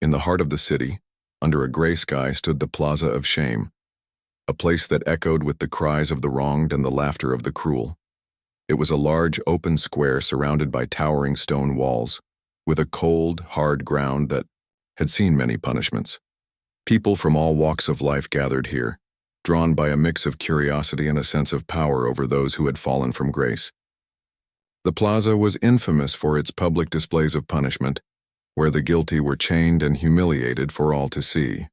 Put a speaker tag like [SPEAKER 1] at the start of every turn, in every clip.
[SPEAKER 1] In the heart of the city, under a gray sky, stood the Plaza of Shame, a place that echoed with the cries of the wronged and the laughter of the cruel. It was a large, open square surrounded by towering stone walls, with a cold, hard ground that had seen many punishments. People from all walks of life gathered here, drawn by a mix of curiosity and a sense of power over those who had fallen from grace. The plaza was infamous for its public displays of punishment, where the guilty were chained and humiliated for all to see.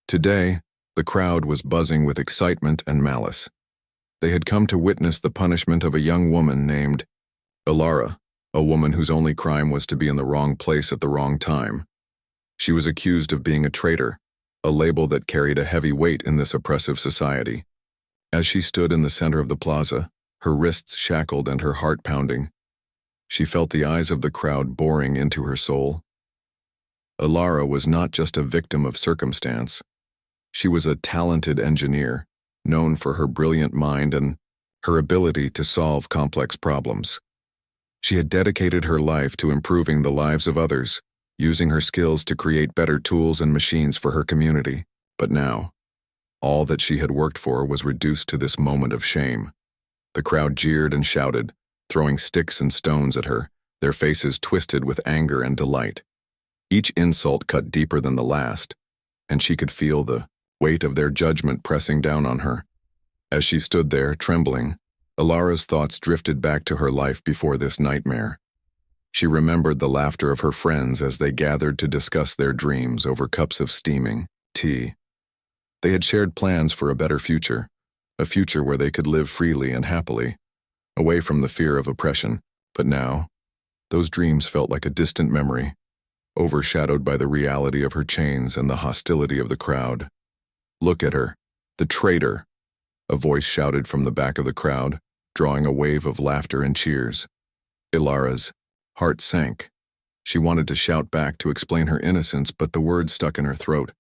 [SPEAKER 1] Today, the crowd was buzzing with excitement and malice. They had come to witness the punishment of a young woman named Ilara, a woman whose only crime was to be in the wrong place at the wrong time. She was accused of being a traitor, a label that carried a heavy weight in this oppressive society. As she stood in the center of the plaza, her wrists shackled and her heart pounding, she felt the eyes of the crowd boring into her soul. Ilara was not just a victim of circumstance. She was a talented engineer, known for her brilliant mind and her ability to solve complex problems. She had dedicated her life to improving the lives of others, using her skills to create better tools and machines for her community. But now, all that she had worked for was reduced to this moment of shame. The crowd jeered and shouted, throwing sticks and stones at her, their faces twisted with anger and delight. Each insult cut deeper than the last, and she could feel the weight of their judgment pressing down on her. As she stood there, trembling, Ilara's thoughts drifted back to her life before this nightmare. She remembered the laughter of her friends as they gathered to discuss their dreams over cups of steaming tea. They had shared plans for a better future, a future where they could live freely and happily, away from the fear of oppression. But now, those dreams felt like a distant memory, overshadowed by the reality of her chains and the hostility of the crowd. "Look at her, the traitor," a voice shouted from the back of the crowd, drawing a wave of laughter and cheers. Ilara's heart sank. She wanted to shout back to explain her innocence, but the words stuck in her throat.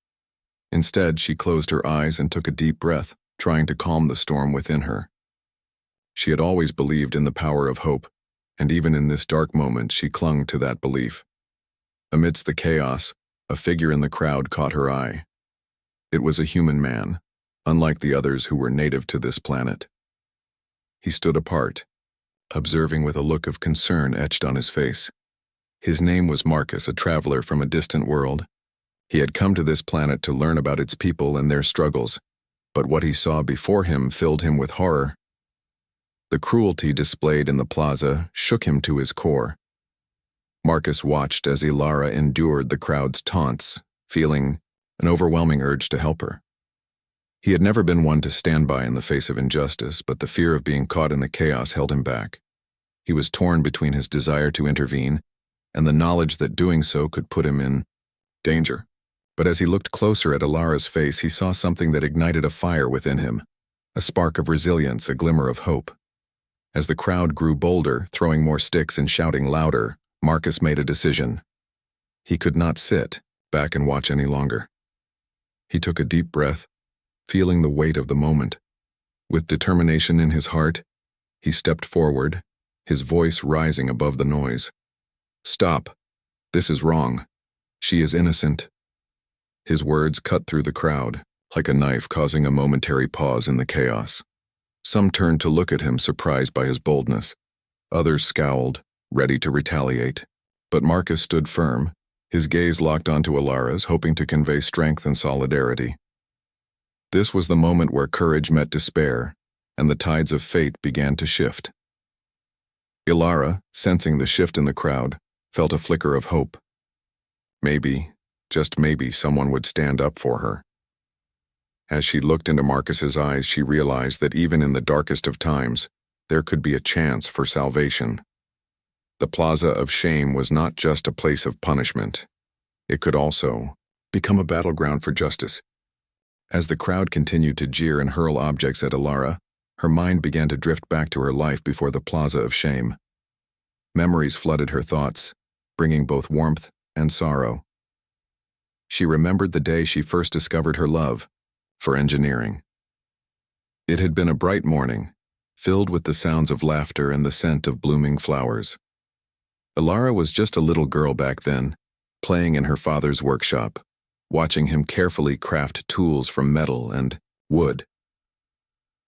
[SPEAKER 1] Instead, she closed her eyes and took a deep breath, trying to calm the storm within her. She had always believed in the power of hope, and even in this dark moment she clung to that belief. Amidst the chaos, a figure in the crowd caught her eye. It was a human man, unlike the others who were native to this planet. He stood apart, observing with a look of concern etched on his face. His name was Marcus, a traveler from a distant world. He had come to this planet to learn about its people and their struggles, but what he saw before him filled him with horror. The cruelty displayed in the plaza shook him to his core. Marcus watched as Ilara endured the crowd's taunts, feeling an overwhelming urge to help her. He had never been one to stand by in the face of injustice, but the fear of being caught in the chaos held him back. He was torn between his desire to intervene and the knowledge that doing so could put him in danger. But as he looked closer at Ilara's face, he saw something that ignited a fire within him, a spark of resilience, a glimmer of hope. As the crowd grew bolder, throwing more sticks and shouting louder, Marcus made a decision. He could not sit back and watch any longer. He took a deep breath, feeling the weight of the moment. With determination in his heart, he stepped forward, his voice rising above the noise. "Stop. This is wrong. She is innocent." His words cut through the crowd, like a knife, causing a momentary pause in the chaos. Some turned to look at him, surprised by his boldness. Others scowled, ready to retaliate. But Marcus stood firm, his gaze locked onto Ilara's, hoping to convey strength and solidarity. This was the moment where courage met despair, and the tides of fate began to shift. Ilara, sensing the shift in the crowd, felt a flicker of hope. Maybe, just maybe, someone would stand up for her. As she looked into Marcus's eyes, she realized that even in the darkest of times, there could be a chance for salvation. The Plaza of Shame was not just a place of punishment. It could also become a battleground for justice. As the crowd continued to jeer and hurl objects at Ilara, her mind began to drift back to her life before the Plaza of Shame. Memories flooded her thoughts, bringing both warmth and sorrow. She remembered the day she first discovered her love for engineering. It had been a bright morning, filled with the sounds of laughter and the scent of blooming flowers. Ilara was just a little girl back then, playing in her father's workshop, watching him carefully craft tools from metal and wood.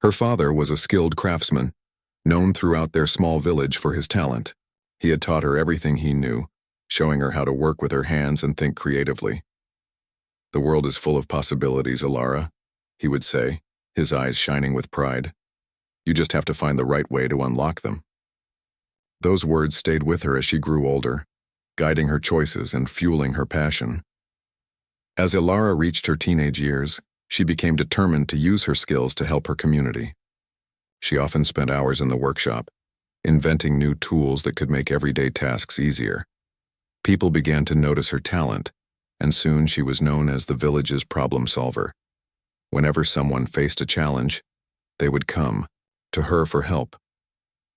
[SPEAKER 1] Her father was a skilled craftsman, known throughout their small village for his talent. He had taught her everything he knew, showing her how to work with her hands and think creatively. "The world is full of possibilities, Alara," he would say, his eyes shining with pride. "You just have to find the right way to unlock them." Those words stayed with her as she grew older, guiding her choices and fueling her passion. As Alara reached her teenage years, she became determined to use her skills to help her community. She often spent hours in the workshop, inventing new tools that could make everyday tasks easier. People began to notice her talent, and soon she was known as the village's problem solver. Whenever someone faced a challenge, they would come to her for help.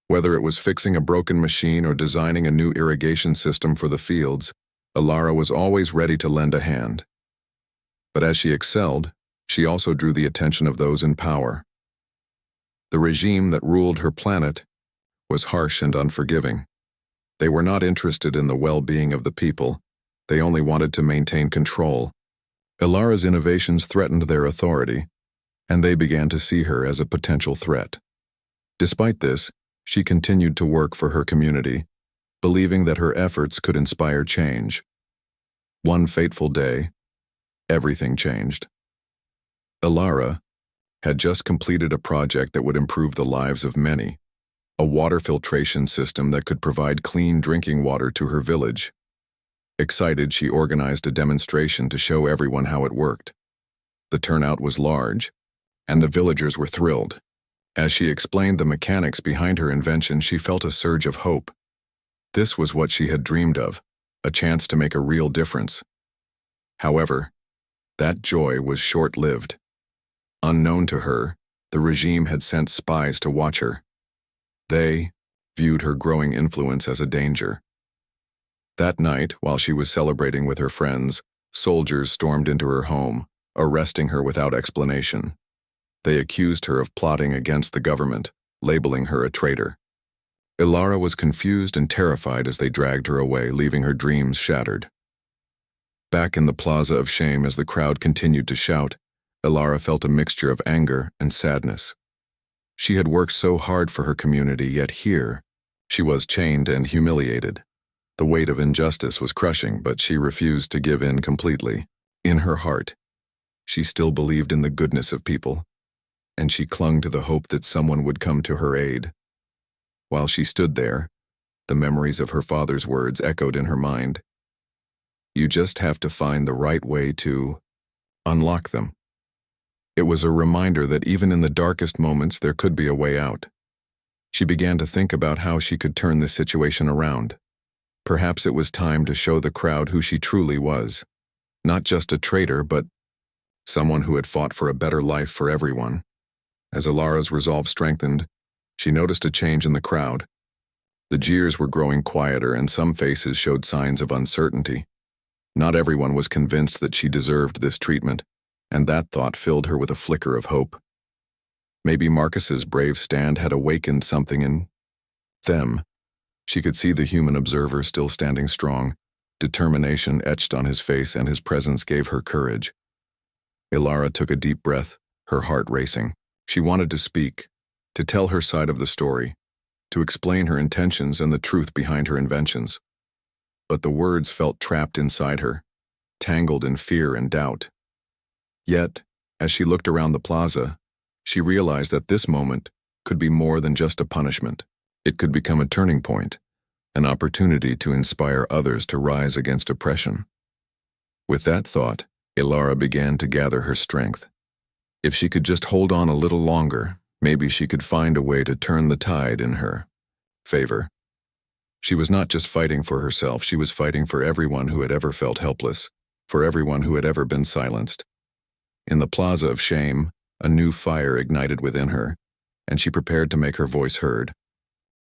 [SPEAKER 1] Whether it was fixing a broken machine or designing a new irrigation system for the fields, Alara was always ready to lend a hand. But as she excelled, she also drew the attention of those in power. The regime that ruled her planet was harsh and unforgiving. They were not interested in the well-being of the people. They only wanted to maintain control. Alara's innovations threatened their authority, and they began to see her as a potential threat. Despite this, she continued to work for her community, believing that her efforts could inspire change. One fateful day, everything changed. Alara had just completed a project that would improve the lives of many, a water filtration system that could provide clean drinking water to her village. Excited, she organized a demonstration to show everyone how it worked. The turnout was large, and the villagers were thrilled. As she explained the mechanics behind her invention, she felt a surge of hope. This was what she had dreamed of, a chance to make a real difference. However, that joy was short-lived. Unknown to her, the regime had sent spies to watch her. They viewed her growing influence as a danger. That night, while she was celebrating with her friends, soldiers stormed into her home, arresting her without explanation. They accused her of plotting against the government, labeling her a traitor. Alara was confused and terrified as they dragged her away, leaving her dreams shattered. Back in the Plaza of Shame, as the crowd continued to shout, Alara felt a mixture of anger and sadness. She had worked so hard for her community, yet here, she was chained and humiliated. The weight of injustice was crushing, but she refused to give in completely. In her heart, she still believed in the goodness of people, and she clung to the hope that someone would come to her aid. While she stood there, the memories of her father's words echoed in her mind. "You just have to find the right way to unlock them." It was a reminder that even in the darkest moments there could be a way out. She began to think about how she could turn this situation around. Perhaps it was time to show the crowd who she truly was. Not just a traitor, but someone who had fought for a better life for everyone. As Alara's resolve strengthened, she noticed a change in the crowd. The jeers were growing quieter, and some faces showed signs of uncertainty. Not everyone was convinced that she deserved this treatment, and that thought filled her with a flicker of hope. Maybe Marcus's brave stand had awakened something in them. She could see the human observer still standing strong, determination etched on his face, and his presence gave her courage. Alara took a deep breath, her heart racing. She wanted to speak, to tell her side of the story, to explain her intentions and the truth behind her inventions. But the words felt trapped inside her, tangled in fear and doubt. Yet, as she looked around the plaza, she realized that this moment could be more than just a punishment. It could become a turning point, an opportunity to inspire others to rise against oppression. With that thought, Alara began to gather her strength. If she could just hold on a little longer, maybe she could find a way to turn the tide in her favor. She was not just fighting for herself, she was fighting for everyone who had ever felt helpless, for everyone who had ever been silenced. In the Plaza of Shame, a new fire ignited within her, and she prepared to make her voice heard.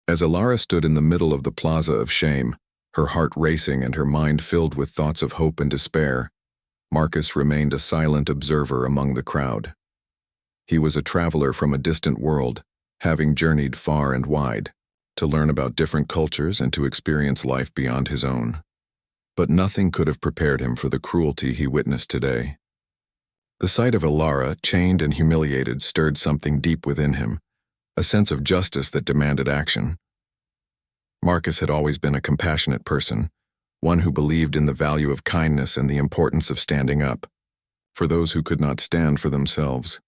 [SPEAKER 1] As Alara stood in the middle of the Plaza of Shame, her heart racing and her mind filled with thoughts of hope and despair, Marcus remained a silent observer among the crowd. He was a traveler from a distant world, having journeyed far and wide, to learn about different cultures and to experience life beyond his own. But nothing could have prepared him for the cruelty he witnessed today. The sight of Ilara, chained and humiliated, stirred something deep within him, a sense of justice that demanded action. Marcus had always been a compassionate person, one who believed in the value of kindness and the importance of standing up for those who could not stand for themselves.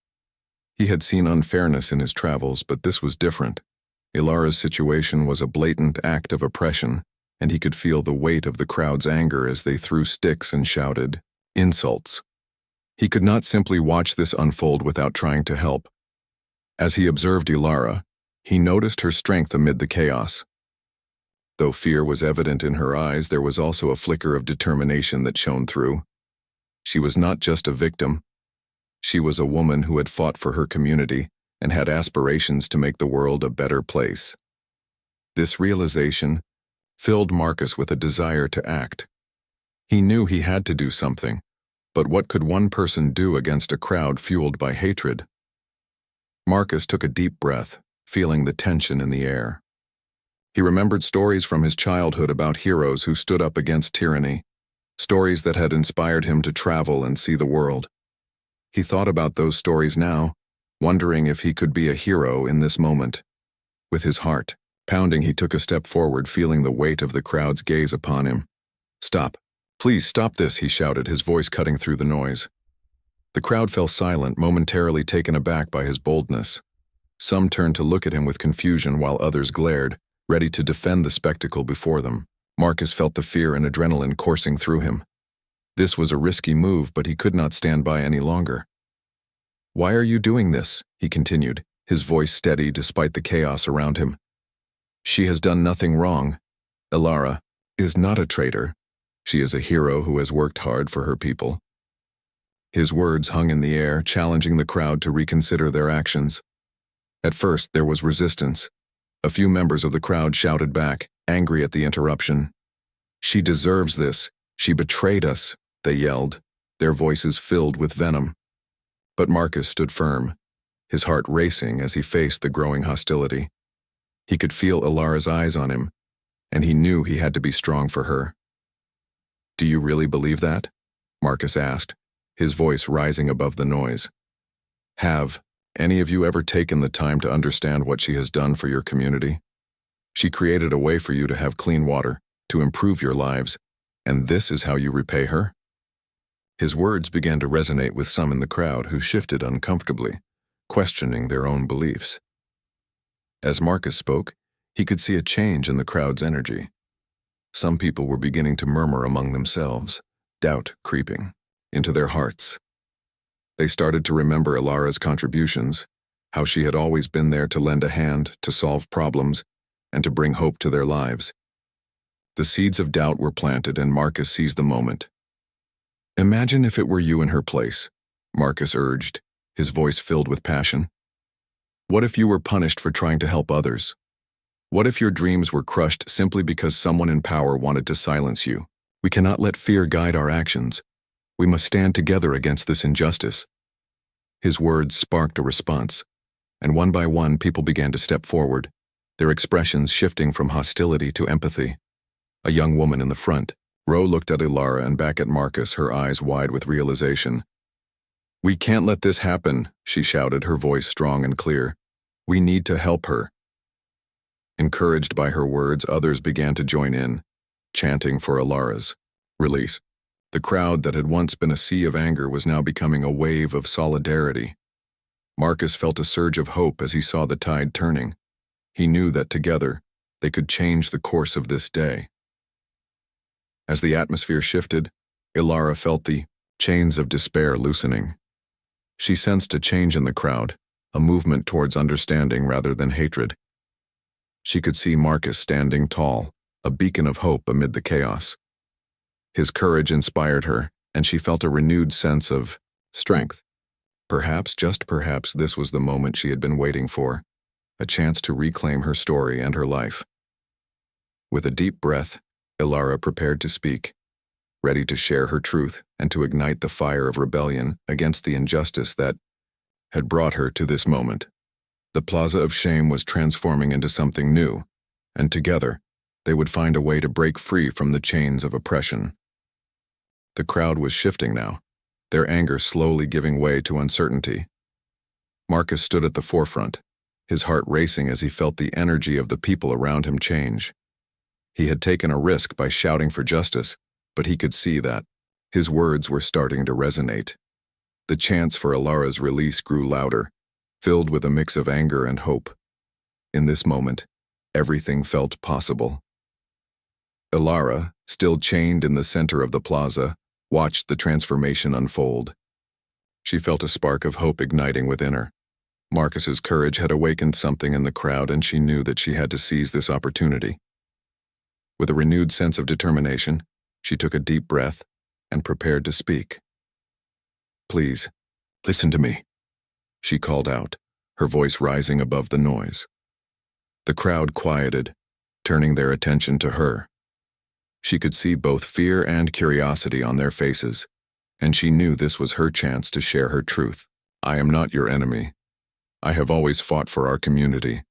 [SPEAKER 1] He had seen unfairness in his travels, but this was different. Ilara's situation was a blatant act of oppression, and he could feel the weight of the crowd's anger as they threw sticks and shouted insults. He could not simply watch this unfold without trying to help. As he observed Ilara, he noticed her strength amid the chaos. Though fear was evident in her eyes, there was also a flicker of determination that shone through. She was not just a victim. She was a woman who had fought for her community and had aspirations to make the world a better place. This realization filled Marcus with a desire to act. He knew he had to do something, but what could one person do against a crowd fueled by hatred? Marcus took a deep breath, feeling the tension in the air. He remembered stories from his childhood about heroes who stood up against tyranny, stories that had inspired him to travel and see the world. He thought about those stories now, wondering if he could be a hero in this moment. With his heart pounding, he took a step forward, feeling the weight of the crowd's gaze upon him. "Stop. Please stop this," he shouted, his voice cutting through the noise. The crowd fell silent, momentarily taken aback by his boldness. Some turned to look at him with confusion while others glared, ready to defend the spectacle before them. Marcus felt the fear and adrenaline coursing through him. This was a risky move, but he could not stand by any longer. "Why are you doing this?" he continued, his voice steady despite the chaos around him. "She has done nothing wrong. Ilara is not a traitor. She is a hero who has worked hard for her people." His words hung in the air, challenging the crowd to reconsider their actions. At first, there was resistance. A few members of the crowd shouted back, angry at the interruption. "She deserves this. She betrayed us," they yelled, their voices filled with venom. But Marcus stood firm, his heart racing as he faced the growing hostility. He could feel Ilara's eyes on him, and he knew he had to be strong for her. "Do you really believe that?" Marcus asked, his voice rising above the noise. "Have any of you ever taken the time to understand what she has done for your community? She created a way for you to have clean water, to improve your lives, and this is how you repay her?" His words began to resonate with some in the crowd who shifted uncomfortably, questioning their own beliefs. As Marcus spoke, he could see a change in the crowd's energy. Some people were beginning to murmur among themselves, doubt creeping into their hearts. They started to remember Ilara's contributions, how she had always been there to lend a hand, to solve problems, and to bring hope to their lives. The seeds of doubt were planted, and Marcus seized the moment. "Imagine if it were you in her place," Marcus urged, his voice filled with passion. "What if you were punished for trying to help others? What if your dreams were crushed simply because someone in power wanted to silence you? We cannot let fear guide our actions. We must stand together against this injustice." His words sparked a response, and one by one people began to step forward, their expressions shifting from hostility to empathy. A young woman in the front row looked at Ilara and back at Marcus, her eyes wide with realization. "We can't let this happen," she shouted, her voice strong and clear. "We need to help her." Encouraged by her words, others began to join in, chanting for Ilara's release. The crowd that had once been a sea of anger was now becoming a wave of solidarity. Marcus felt a surge of hope as he saw the tide turning. He knew that together, they could change the course of this day. As the atmosphere shifted, Ilara felt the chains of despair loosening. She sensed a change in the crowd, a movement towards understanding rather than hatred. She could see Marcus standing tall, a beacon of hope amid the chaos. His courage inspired her, and she felt a renewed sense of strength. Perhaps, just perhaps, this was the moment she had been waiting for, a chance to reclaim her story and her life. With a deep breath, Ilara prepared to speak, ready to share her truth and to ignite the fire of rebellion against the injustice that had brought her to this moment. The Plaza of Shame was transforming into something new, and together, They would find a way to break free from the chains of oppression. The crowd was shifting now, their anger slowly giving way to uncertainty. Marcus stood at the forefront, his heart racing as he felt the energy of the people around him change. He had taken a risk by shouting for justice, but he could see that his words were starting to resonate. The chants for Ilara's release grew louder, filled with a mix of anger and hope. In this moment, everything felt possible. Ilara, still chained in the center of the plaza, watched the transformation unfold. She felt a spark of hope igniting within her. Marcus's courage had awakened something in the crowd, and she knew that she had to seize this opportunity. With a renewed sense of determination, she took a deep breath and prepared to speak. "Please, listen to me," she called out, her voice rising above the noise. The crowd quieted, turning their attention to her. She could see both fear and curiosity on their faces, and she knew this was her chance to share her truth. "I am not your enemy. I have always fought for our community.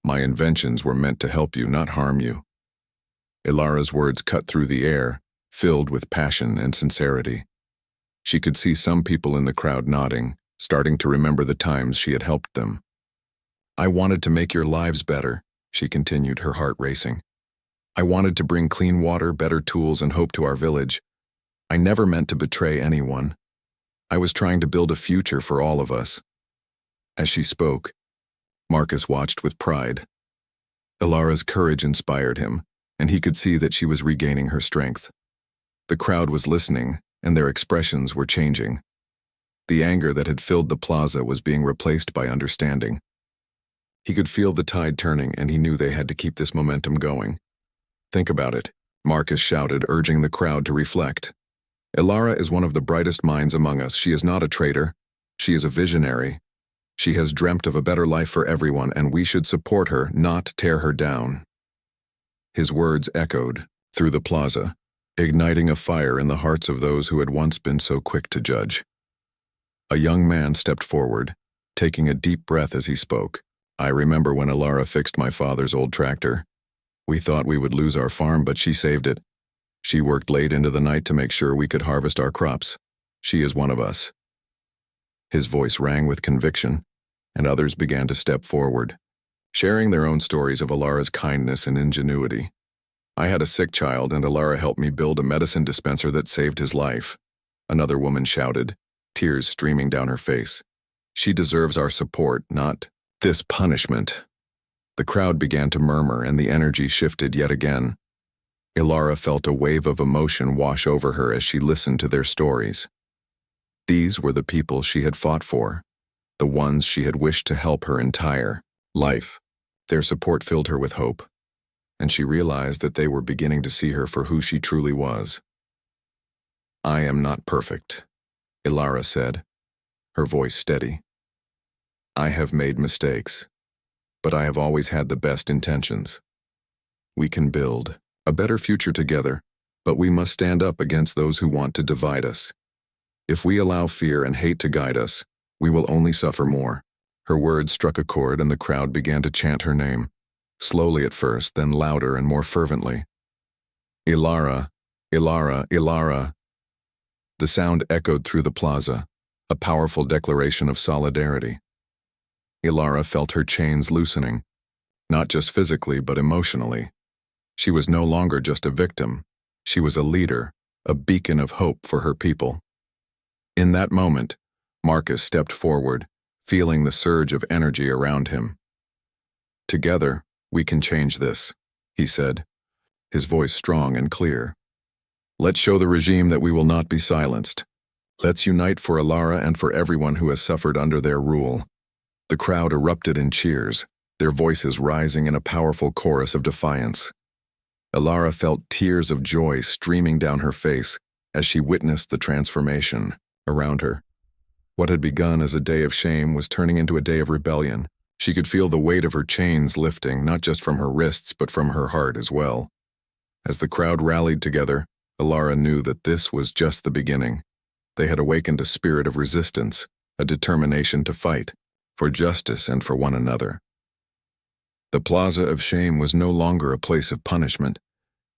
[SPEAKER 1] My inventions were meant to help you, not harm you." Ilara's words cut through the air, filled with passion and sincerity. She could see some people in the crowd nodding, starting to remember the times she had helped them. "I wanted to make your lives better," she continued, her heart racing. "I wanted to bring clean water, better tools, and hope to our village. I never meant to betray anyone. I was trying to build a future for all of us." As she spoke, Marcus watched with pride. Ilara's courage inspired him, and he could see that she was regaining her strength. The crowd was listening, and their expressions were changing. The anger that had filled the plaza was being replaced by understanding. He could feel the tide turning, and he knew they had to keep this momentum going. "Think about it," Marcus shouted, urging the crowd to reflect. "Ilara is one of the brightest minds among us. She is not a traitor. She is a visionary. She has dreamt of a better life for everyone, and we should support her, not tear her down." His words echoed through the plaza, igniting a fire in the hearts of those who had once been so quick to judge. A young man stepped forward, taking a deep breath as he spoke. "I remember when Ilara fixed my father's old tractor. We thought we would lose our farm, but she saved it. She worked late into the night to make sure we could harvest our crops. She is one of us." His voice rang with conviction, and others began to step forward, sharing their own stories of Ilara's kindness and ingenuity. "I had a sick child, and Ilara helped me build a medicine dispenser that saved his life," another woman shouted, tears streaming down her face. "She deserves our support, not this punishment." The crowd began to murmur, and the energy shifted yet again. Ilara felt a wave of emotion wash over her as she listened to their stories. These were the people she had fought for, the ones she had wished to help her entire life. Their support filled her with hope, and she realized that they were beginning to see her for who she truly was. "I am not perfect," Ilara said, her voice steady. "I have made mistakes, but I have always had the best intentions. We can build a better future together, but we must stand up against those who want to divide us. If we allow fear and hate to guide us, we will only suffer more." Her words struck a chord, and the crowd began to chant her name, slowly at first, then louder and more fervently. "Ilara, Ilara, Ilara." The sound echoed through the plaza, a powerful declaration of solidarity. Ilara felt her chains loosening, not just physically but emotionally. She was no longer just a victim. She was a leader, a beacon of hope for her people. In that moment, Marcus stepped forward, feeling the surge of energy around him. "Together, we can change this," he said, his voice strong and clear. "Let's show the regime that we will not be silenced. Let's unite for Ilara and for everyone who has suffered under their rule." The crowd erupted in cheers, their voices rising in a powerful chorus of defiance. Ilara felt tears of joy streaming down her face as she witnessed the transformation around her. What had begun as a day of shame was turning into a day of rebellion. She could feel the weight of her chains lifting, not just from her wrists but from her heart as well. As the crowd rallied together, Ilara knew that this was just the beginning. They had awakened a spirit of resistance, a determination to fight, for justice and for one another. The Plaza of Shame was no longer a place of punishment.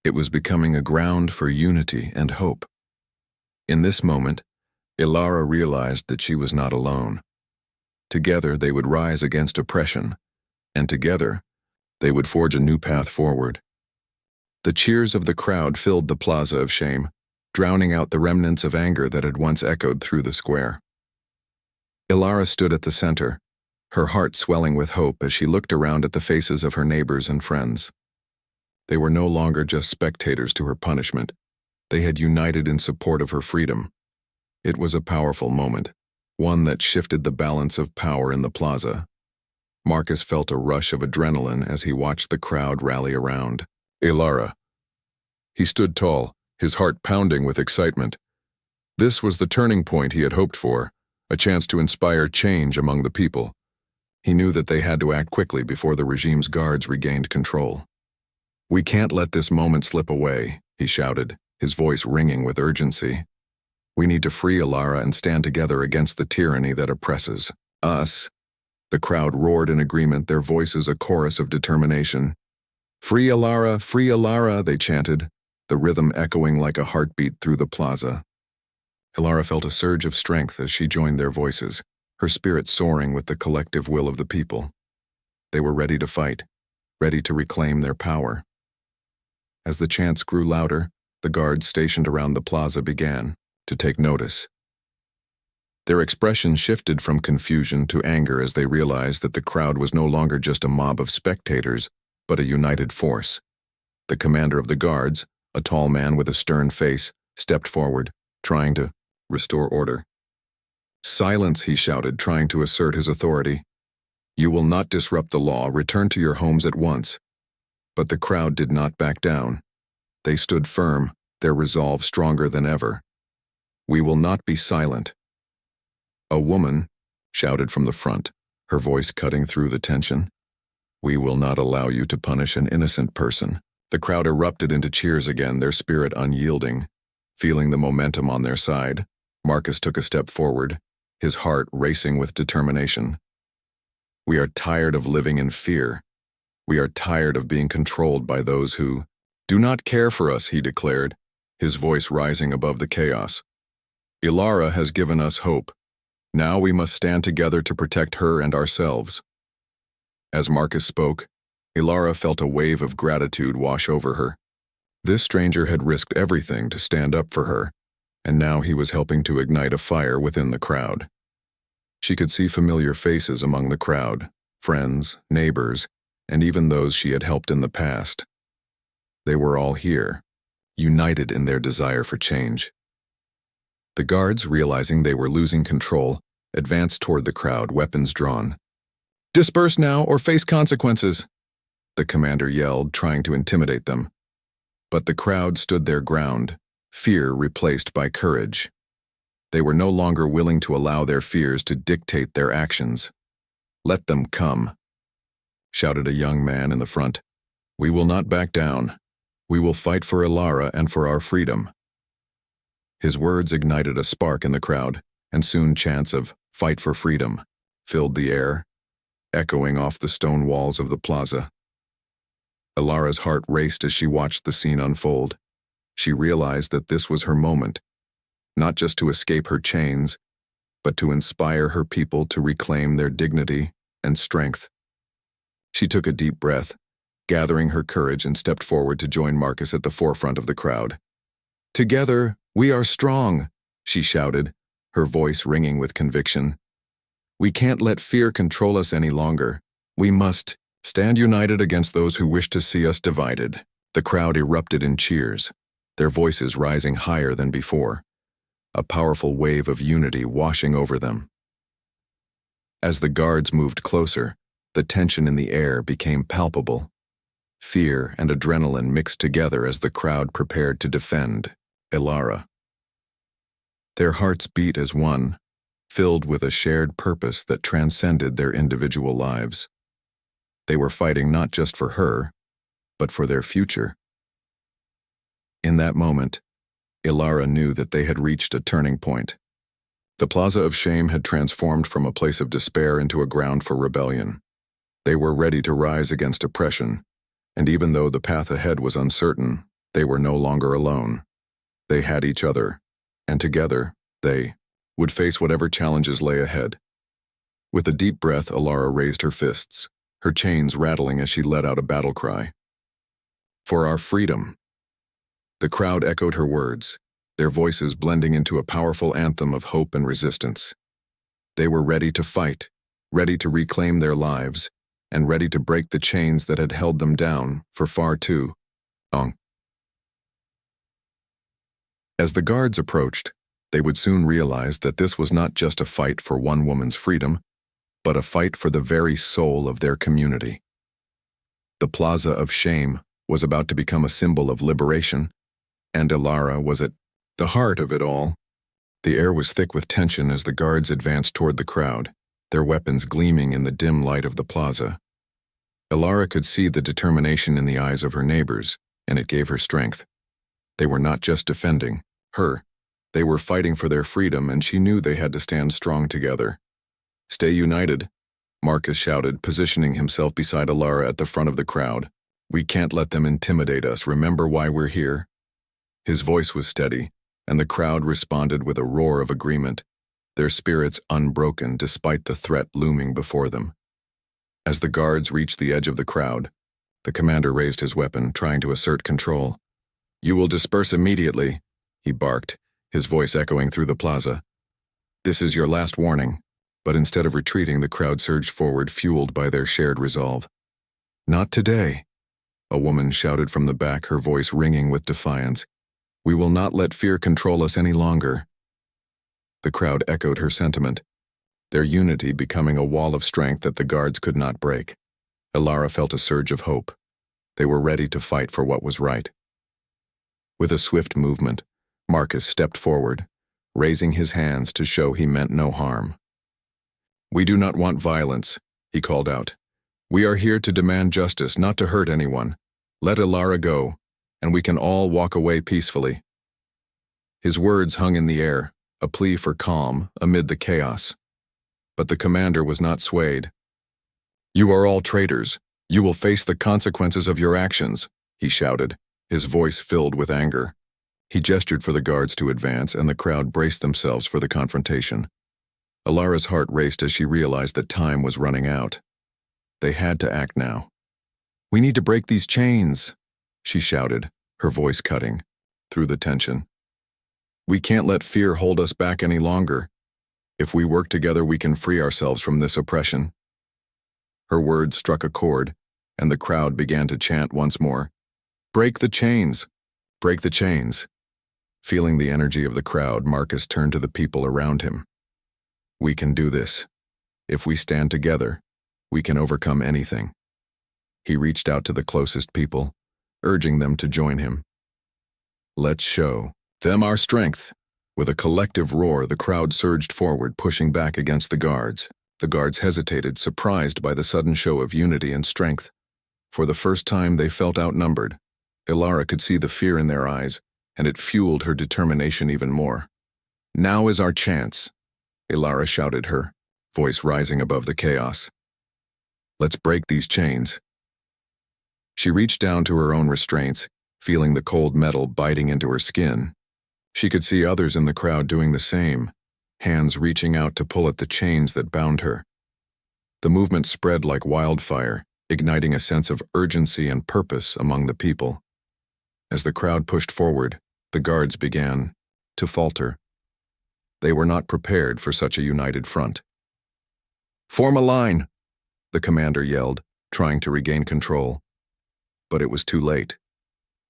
[SPEAKER 1] It was becoming a ground for unity and hope. In this moment, Ilara realized that she was not alone. Together they would rise against oppression, and together they would forge a new path forward. The cheers of the crowd filled the Plaza of Shame, drowning out the remnants of anger that had once echoed through the square. Ilara stood at the center, her heart swelling with hope as she looked around at the faces of her neighbors and friends. They were no longer just spectators to her punishment. They had united in support of her freedom. It was a powerful moment, one that shifted the balance of power in the plaza. Marcus felt a rush of adrenaline as he watched the crowd rally around Ilara. He stood tall, his heart pounding with excitement. This was the turning point he had hoped for, a chance to inspire change among the people. He knew that they had to act quickly before the regime's guards regained control. "We can't let this moment slip away," he shouted, his voice ringing with urgency. "We need to free Ilara and stand together against the tyranny that oppresses us." The crowd roared in agreement, their voices a chorus of determination. "Free Ilara," they chanted, the rhythm echoing like a heartbeat through the plaza. Ilara felt a surge of strength as she joined their voices, her spirit soaring with the collective will of the people. They were ready to fight, ready to reclaim their power. As the chants grew louder, the guards stationed around the plaza began to take notice. Their expression shifted from confusion to anger as they realized that the crowd was no longer just a mob of spectators, but a united force. The commander of the guards, a tall man with a stern face, stepped forward, trying to restore order. "Silence," he shouted, trying to assert his authority. "You will not disrupt the law. Return to your homes at once." But the crowd did not back down. They stood firm, their resolve stronger than ever. "We will not be silent." A woman shouted from the front, her voice cutting through the tension. "We will not allow you to punish an innocent person." The crowd erupted into cheers again, their spirit unyielding. Feeling the momentum on their side, Marcus took a step forward, his heart racing with determination. "We are tired of living in fear. We are tired of being controlled by those who do not care for us," he declared, his voice rising above the chaos. "Ilara has given us hope. Now we must stand together to protect her and ourselves." As Marcus spoke, Ilara felt a wave of gratitude wash over her. This stranger had risked everything to stand up for her, and now he was helping to ignite a fire within the crowd. She could see familiar faces among the crowd, friends, neighbors, and even those she had helped in the past. They were all here, united in their desire for change. The guards, realizing they were losing control, advanced toward the crowd, weapons drawn. "Disperse now or face consequences," the commander yelled, trying to intimidate them. But the crowd stood their ground, fear replaced by courage. They were no longer willing to allow their fears to dictate their actions. "Let them come," shouted a young man in the front. "We will not back down. We will fight for Ilara and for our freedom." His words ignited a spark in the crowd, and soon chants of "Fight for Freedom" filled the air, echoing off the stone walls of the plaza. Ilara's heart raced as she watched the scene unfold. She realized that this was her moment, not just to escape her chains, but to inspire her people to reclaim their dignity and strength. She took a deep breath, gathering her courage, and stepped forward to join Marcus at the forefront of the crowd. "Together, we are strong," she shouted, her voice ringing with conviction. "We can't let fear control us any longer. We must stand united against those who wish to see us divided." The crowd erupted in cheers, their voices rising higher than before, a powerful wave of unity washing over them. As the guards moved closer, the tension in the air became palpable. Fear and adrenaline mixed together as the crowd prepared to defend Ilara. Their hearts beat as one, filled with a shared purpose that transcended their individual lives. They were fighting not just for her, but for their future. In that moment, Ilara knew that they had reached a turning point. The Plaza of Shame had transformed from a place of despair into a ground for rebellion. They were ready to rise against oppression, and even though the path ahead was uncertain, they were no longer alone. They had each other, and together, they would face whatever challenges lay ahead. With a deep breath, Alara raised her fists, her chains rattling as she let out a battle cry. For our freedom. The crowd echoed her words, their voices blending into a powerful anthem of hope and resistance. They were ready to fight, ready to reclaim their lives, and ready to break the chains that had held them down for far too long. As the guards approached, they would soon realize that this was not just a fight for one woman's freedom, but a fight for the very soul of their community. The Plaza of Shame was about to become a symbol of liberation, and Alara was at the heart of it all. The air was thick with tension as the guards advanced toward the crowd, their weapons gleaming in the dim light of the plaza. Alara could see the determination in the eyes of her neighbors, and it gave her strength. They were not just defending her, they were fighting for their freedom, and she knew they had to stand strong together. "Stay united," Marcus shouted, positioning himself beside Alara at the front of the crowd. "We can't let them intimidate us. Remember why we're here?" His voice was steady, and the crowd responded with a roar of agreement, their spirits unbroken despite the threat looming before them. As the guards reached the edge of the crowd, the commander raised his weapon, trying to assert control. "You will disperse immediately," he barked, his voice echoing through the plaza. "This is your last warning." But instead of retreating, the crowd surged forward, fueled by their shared resolve. "Not today," a woman shouted from the back, her voice ringing with defiance. "We will not let fear control us any longer." The crowd echoed her sentiment, their unity becoming a wall of strength that the guards could not break. Alara felt a surge of hope. They were ready to fight for what was right. With a swift movement, Marcus stepped forward, raising his hands to show he meant no harm. "We do not want violence," he called out. "We are here to demand justice, not to hurt anyone. Let Alara go, and we can all walk away peacefully." His words hung in the air, a plea for calm amid the chaos. But the commander was not swayed. "You are all traitors. You will face the consequences of your actions," he shouted, his voice filled with anger. He gestured for the guards to advance, and the crowd braced themselves for the confrontation. Alara's heart raced as she realized that time was running out. They had to act now. "We need to break these chains," she shouted, her voice cutting through the tension. "We can't let fear hold us back any longer. If we work together, we can free ourselves from this oppression." Her words struck a chord, and the crowd began to chant once more, "Break the chains! Break the chains!" Feeling the energy of the crowd, Marcus turned to the people around him. "We can do this. If we stand together, we can overcome anything." He reached out to the closest people, urging them to join him. "Let's show them our strength." With a collective roar, the crowd surged forward, pushing back against the guards. The guards hesitated, surprised by the sudden show of unity and strength. For the first time, they felt outnumbered. Alara could see the fear in their eyes, and it fueled her determination even more. "Now is our chance," Alara shouted, her voice rising above the chaos. "Let's break these chains." She reached down to her own restraints, feeling the cold metal biting into her skin. She could see others in the crowd doing the same, hands reaching out to pull at the chains that bound her. The movement spread like wildfire, igniting a sense of urgency and purpose among the people. As the crowd pushed forward, the guards began to falter. They were not prepared for such a united front. "Form a line," the commander yelled, trying to regain control. But it was too late.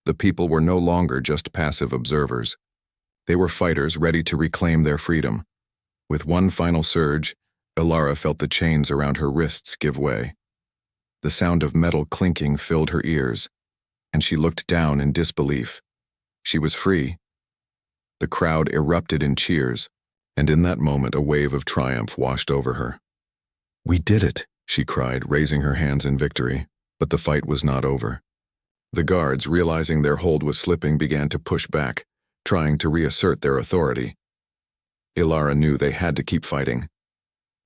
[SPEAKER 1] The people were no longer just passive observers. They were fighters ready to reclaim their freedom. With one final surge, Alara felt the chains around her wrists give way. The sound of metal clinking filled her ears, and she looked down in disbelief. She was free. The crowd erupted in cheers, and in that moment a wave of triumph washed over her. "We did it," she cried, raising her hands in victory. But the fight was not over. The guards, realizing their hold was slipping, began to push back, trying to reassert their authority. Alara knew they had to keep fighting.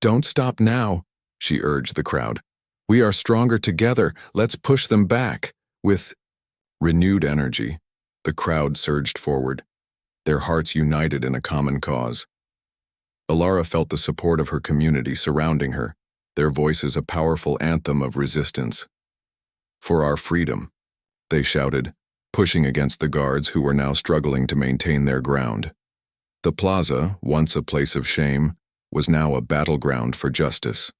[SPEAKER 1] "Don't stop now," she urged the crowd. We are stronger together. Let's push them back. With renewed energy, the crowd surged forward, their hearts united in a common cause. Alara felt the support of her community surrounding her, their voices a powerful anthem of resistance. For our freedom, they shouted, pushing against the guards who were now struggling to maintain their ground. The plaza, once a place of shame, was now a battleground for justice.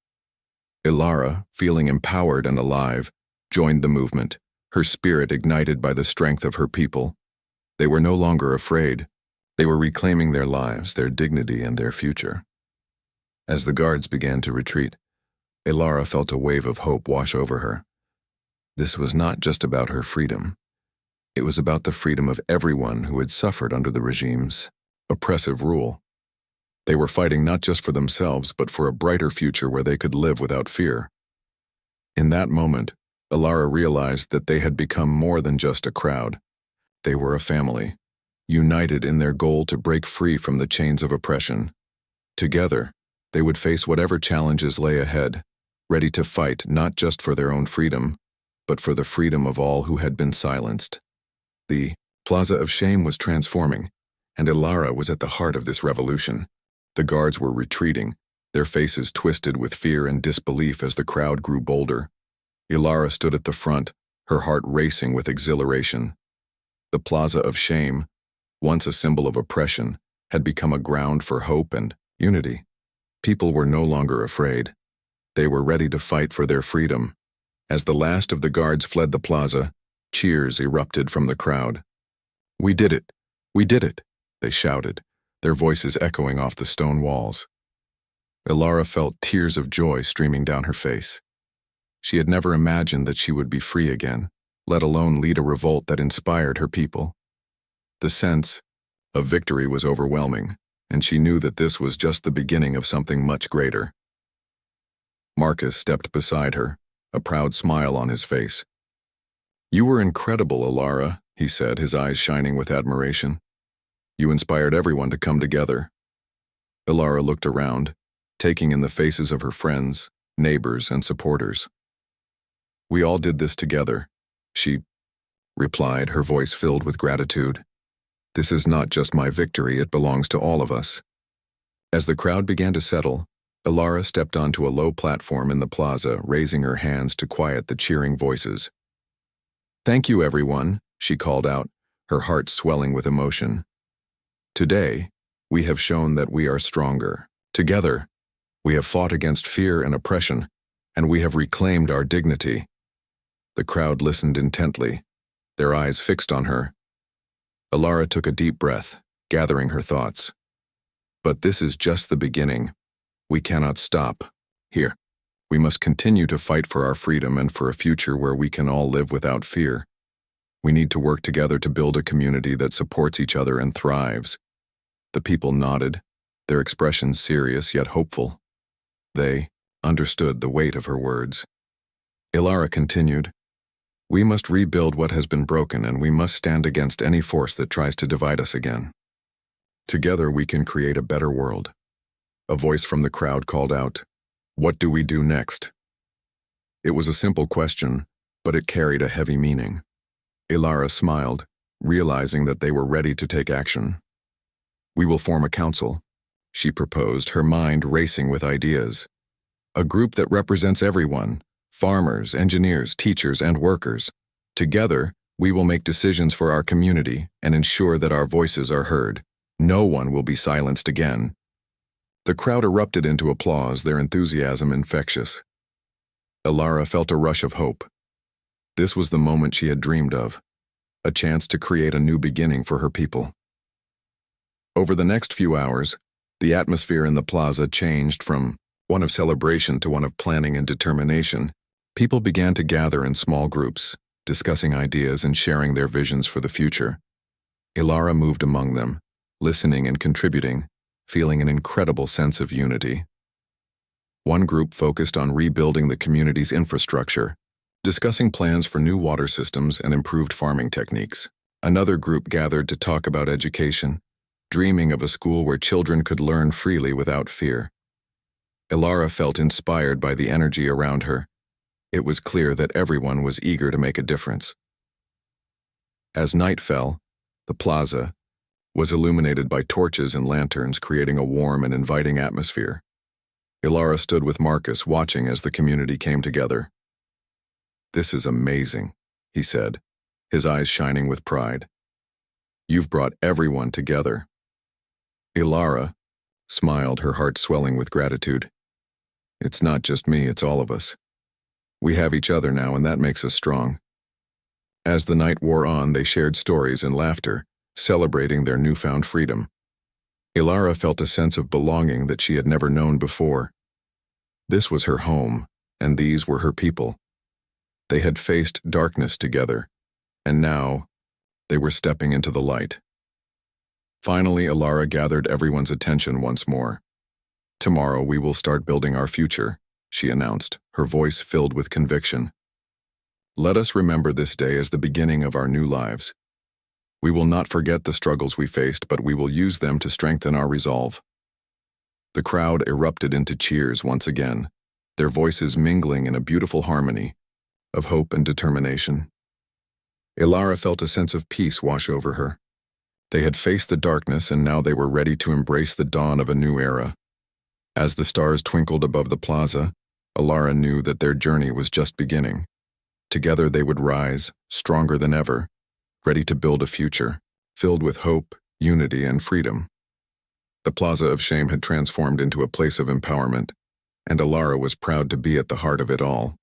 [SPEAKER 1] Alara, feeling empowered and alive, joined the movement, her spirit ignited by the strength of her people. They were no longer afraid. They were reclaiming their lives, their dignity, and their future. As the guards began to retreat, Alara felt a wave of hope wash over her. This was not just about her freedom. It was about the freedom of everyone who had suffered under the regime's oppressive rule. They were fighting not just for themselves, but for a brighter future where they could live without fear. In that moment, Alara realized that they had become more than just a crowd. They were a family, united in their goal to break free from the chains of oppression. Together, they would face whatever challenges lay ahead, ready to fight not just for their own freedom, but for the freedom of all who had been silenced. The Plaza of Shame was transforming, and Alara was at the heart of this revolution. The guards were retreating, their faces twisted with fear and disbelief as the crowd grew bolder. Alara stood at the front, her heart racing with exhilaration. The Plaza of Shame, once a symbol of oppression, had become a ground for hope and unity. People were no longer afraid. They were ready to fight for their freedom. As the last of the guards fled the plaza, cheers erupted from the crowd. "We did it! We did it!" they shouted, their voices echoing off the stone walls. Alara felt tears of joy streaming down her face. She had never imagined that she would be free again, let alone lead a revolt that inspired her people. The sense of victory was overwhelming, and she knew that this was just the beginning of something much greater. Marcus stepped beside her, a proud smile on his face. "You were incredible, Alara," he said, his eyes shining with admiration. "You inspired everyone to come together." Alara looked around, taking in the faces of her friends, neighbors, and supporters. "We all did this together," she replied, her voice filled with gratitude. "This is not just my victory, it belongs to all of us." As the crowd began to settle, Alara stepped onto a low platform in the plaza, raising her hands to quiet the cheering voices. "Thank you, everyone," she called out, her heart swelling with emotion. "Today, we have shown that we are stronger. Together, we have fought against fear and oppression, and we have reclaimed our dignity." The crowd listened intently, their eyes fixed on her. Alara took a deep breath, gathering her thoughts. "But this is just the beginning. We cannot stop here. We must continue to fight for our freedom and for a future where we can all live without fear. We need to work together to build a community that supports each other and thrives." The people nodded, their expressions serious yet hopeful. They understood the weight of her words. Alara continued, "We must rebuild what has been broken, and we must stand against any force that tries to divide us again. Together we can create a better world." A voice from the crowd called out, "What do we do next?" It was a simple question, but it carried a heavy meaning. Alara smiled, realizing that they were ready to take action. "We will form a council," she proposed, her mind racing with ideas. "A group that represents everyone, farmers, engineers, teachers, and workers. Together, we will make decisions for our community and ensure that our voices are heard. No one will be silenced again." The crowd erupted into applause, their enthusiasm infectious. Alara felt a rush of hope. This was the moment she had dreamed of, a chance to create a new beginning for her people. Over the next few hours, the atmosphere in the plaza changed from one of celebration to one of planning and determination. People began to gather in small groups, discussing ideas and sharing their visions for the future. Alara moved among them, listening and contributing, feeling an incredible sense of unity. One group focused on rebuilding the community's infrastructure, discussing plans for new water systems and improved farming techniques. Another group gathered to talk about education, dreaming of a school where children could learn freely without fear. Alara felt inspired by the energy around her. It was clear that everyone was eager to make a difference. As night fell, the plaza was illuminated by torches and lanterns, creating a warm and inviting atmosphere. Ilara stood with Marcus, watching as the community came together. "This is amazing," he said, his eyes shining with pride. "You've brought everyone together." Ilara smiled, her heart swelling with gratitude. "It's not just me, it's all of us. We have each other now, and that makes us strong." As the night wore on, they shared stories and laughter, celebrating their newfound freedom. Ilara felt a sense of belonging that she had never known before. This was her home, and these were her people. They had faced darkness together, and now they were stepping into the light. Finally, Ilara gathered everyone's attention once more. "Tomorrow we will start building our future," she announced, her voice filled with conviction. "Let us remember this day as the beginning of our new lives. We will not forget the struggles we faced, but we will use them to strengthen our resolve." The crowd erupted into cheers once again, their voices mingling in a beautiful harmony of hope and determination. Ilara felt a sense of peace wash over her. They had faced the darkness, and now they were ready to embrace the dawn of a new era. As the stars twinkled above the plaza, Ilara knew that their journey was just beginning. Together they would rise, stronger than ever, ready to build a future, filled with hope, unity, and freedom. The Plaza of Shame had transformed into a place of empowerment, and Ilara was proud to be at the heart of it all.